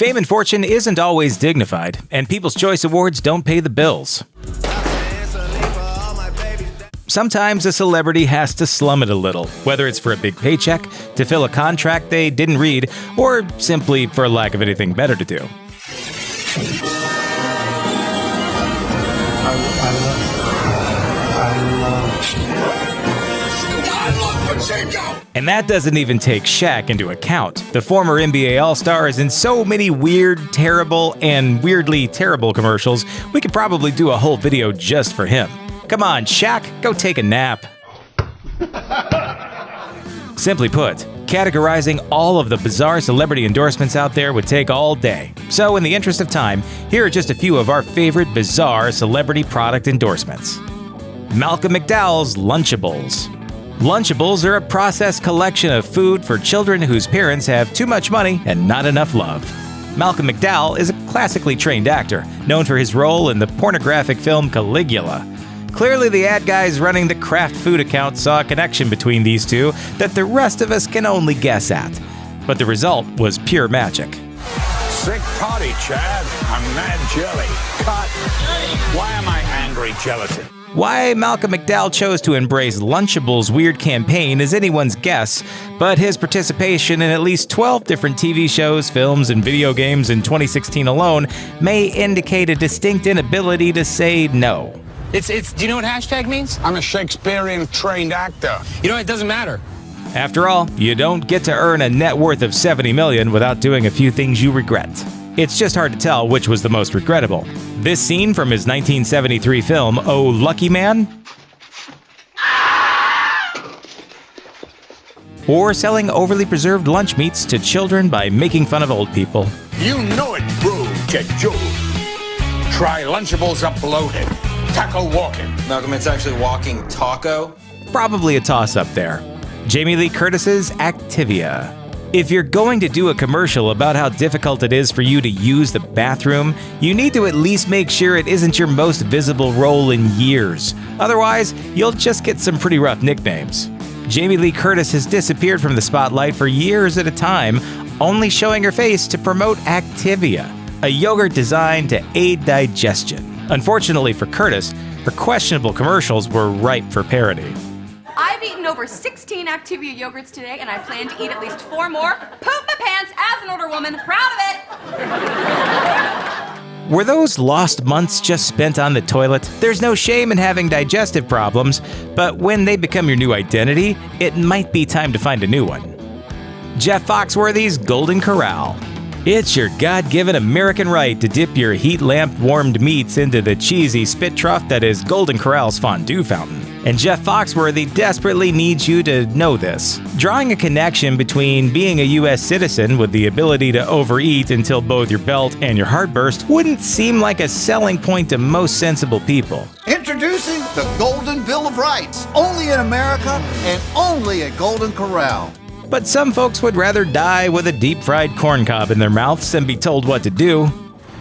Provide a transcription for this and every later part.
Fame and fortune isn't always dignified, and People's Choice Awards don't pay the bills. Sometimes a celebrity has to slum it a little, whether it's for a big paycheck, to fill a contract they didn't read, or simply for lack of anything better to do. And that doesn't even take Shaq into account. The former NBA All-Star is in so many weird, terrible, and weirdly terrible commercials, we could probably do a whole video just for him. Come on, Shaq, go take a nap. Simply put, categorizing all of the bizarre celebrity endorsements out there would take all day. So in the interest of time, here are just a few of our favorite bizarre celebrity product endorsements. Malcolm McDowell's Lunchables. Lunchables are a processed collection of food for children whose parents have too much money and not enough love. Malcolm McDowell is a classically trained actor, known for his role in the pornographic film Caligula. Clearly, the ad guys running the Kraft food account saw a connection between these two that the rest of us can only guess at. But the result was pure magic. Sick potty, Chad. I'm mad jelly. Cut. Why am I angry gelatin? Why Malcolm McDowell chose to embrace Lunchables' weird campaign is anyone's guess, but his participation in at least 12 different TV shows, films, and video games in 2016 alone may indicate a distinct inability to say no. Do you know what hashtag means? I'm a Shakespearean trained actor. You know, it doesn't matter. After all, you don't get to earn a net worth of $70 million without doing a few things you regret. It's just hard to tell which was the most regrettable. This scene from his 1973 film, Oh Lucky Man? Or selling overly preserved lunch meats to children by making fun of old people. You know it, bro, Joe. Try Lunchables uploaded. Taco walking. Malcolm, it's actually walking taco. Probably a toss-up there. Jamie Lee Curtis's Activia. If you're going to do a commercial about how difficult it is for you to use the bathroom, you need to at least make sure it isn't your most visible role in years. Otherwise, you'll just get some pretty rough nicknames. Jamie Lee Curtis has disappeared from the spotlight for years at a time, only showing her face to promote Activia, a yogurt designed to aid digestion. Unfortunately for Curtis, her questionable commercials were ripe for parody. I've eaten over 16 Activia yogurts today, and I plan to eat at least 4 more. Poop my pants as an older woman. Proud of it! Were those lost months just spent on the toilet? There's no shame in having digestive problems, but when they become your new identity, it might be time to find a new one. Jeff Foxworthy's Golden Corral. It's your God-given American right to dip your heat lamp-warmed meats into the cheesy spit trough that is Golden Corral's fondue fountain. And Jeff Foxworthy desperately needs you to know this. Drawing a connection between being a U.S. citizen with the ability to overeat until both your belt and your heart burst wouldn't seem like a selling point to most sensible people. Introducing the Golden Bill of Rights, only in America and only at Golden Corral. But some folks would rather die with a deep-fried corn cob in their mouths than be told what to do.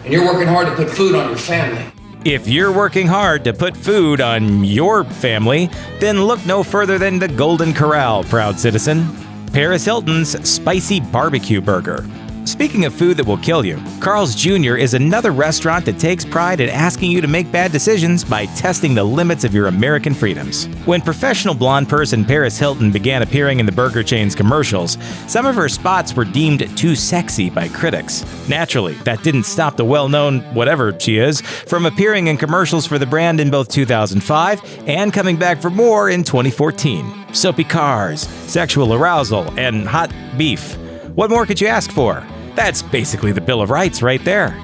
And you're working hard to put food on your family. If you're working hard to put food on your family, then look no further than the Golden Corral, proud citizen. Paris Hilton's Spicy Barbecue Burger. Speaking of food that will kill you, Carl's Jr. is another restaurant that takes pride in asking you to make bad decisions by testing the limits of your American freedoms. When professional blonde person Paris Hilton began appearing in the burger chain's commercials, some of her spots were deemed too sexy by critics. Naturally, that didn't stop the well-known whatever she is from appearing in commercials for the brand in both 2005 and coming back for more in 2014. Soapy cars, sexual arousal, and hot beef. What more could you ask for? That's basically the Bill of Rights right there.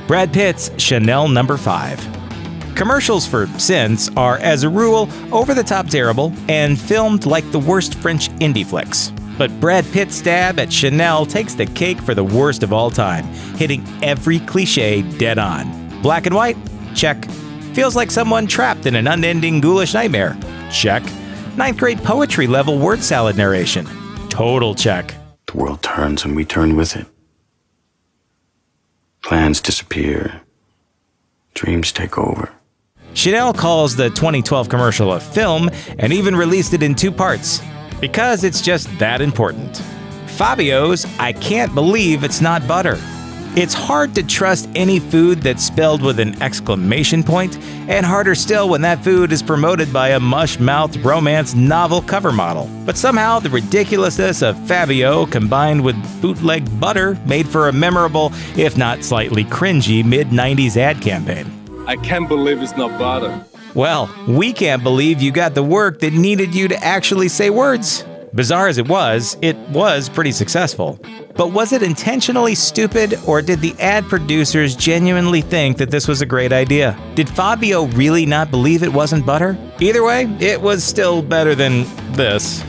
Brad Pitt's Chanel No. 5. Commercials for scents are, as a rule, over-the-top terrible and filmed like the worst French indie flicks. But Brad Pitt's stab at Chanel takes the cake for the worst of all time, hitting every cliche dead on. Black and white? Check. Feels like someone trapped in an unending ghoulish nightmare? Check. 9th grade poetry level word salad narration? Total check. The world turns and we turn with it. Plans disappear. Dreams take over. Chanel calls the 2012 commercial a film and even released it in 2 parts because it's just that important. Fabio's I Can't Believe It's Not Butter. It's hard to trust any food that's spelled with an exclamation point, and harder still when that food is promoted by a mush-mouthed romance novel cover model. But somehow the ridiculousness of Fabio combined with bootleg butter made for a memorable, if not slightly cringy, mid-90s ad campaign. I can't believe it's not butter. Well, we can't believe you got the work that needed you to actually say words. Bizarre as it was pretty successful. But was it intentionally stupid, or did the ad producers genuinely think that this was a great idea? Did Fabio really not believe it wasn't butter? Either way, it was still better than this.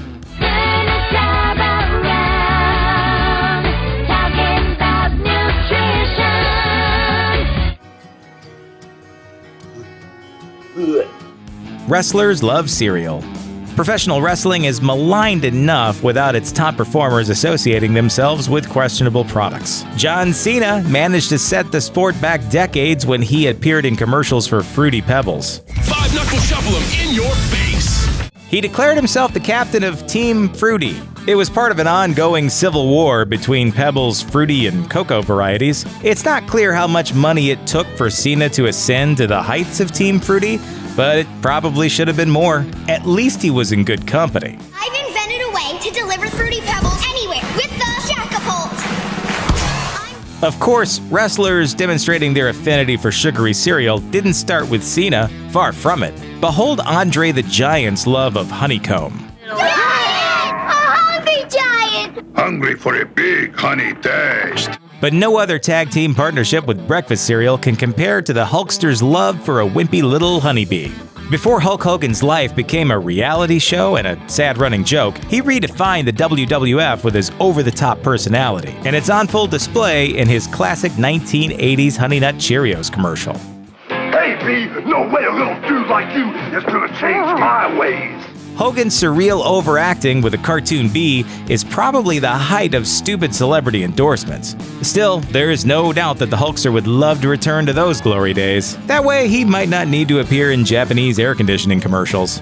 Wrestlers love cereal. Professional wrestling is maligned enough without its top performers associating themselves with questionable products. John Cena managed to set the sport back decades when he appeared in commercials for Fruity Pebbles. 5-knuckle shuffle him in your face. He declared himself the captain of Team Fruity. It was part of an ongoing civil war between Pebbles, Fruity, and Cocoa varieties. It's not clear how much money it took for Cena to ascend to the heights of Team Fruity, but it probably should have been more. At least he was in good company. I've invented a way to deliver Fruity Pebbles anywhere with the Shackapult. Of course, wrestlers demonstrating their affinity for sugary cereal didn't start with Cena, far from it. Behold Andre the Giant's love of honeycomb. Giant! A hungry giant! Hungry for a big honey taste. But no other tag team partnership with breakfast cereal can compare to the Hulkster's love for a wimpy little honeybee. Before Hulk Hogan's life became a reality show and a sad running joke, he redefined the WWF with his over-the-top personality, and it's on full display in his classic 1980s Honey Nut Cheerios commercial. Hey, B, no way a little dude like you is gonna change my ways. Hogan's surreal overacting with a cartoon bee is probably the height of stupid celebrity endorsements. Still, there is no doubt that the Hulkster would love to return to those glory days. That way, he might not need to appear in Japanese air conditioning commercials.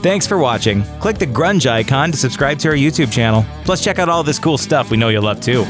Thanks for watching. Click the grunge icon to subscribe to our YouTube channel. Plus, check out all this cool stuff we know you'll love too.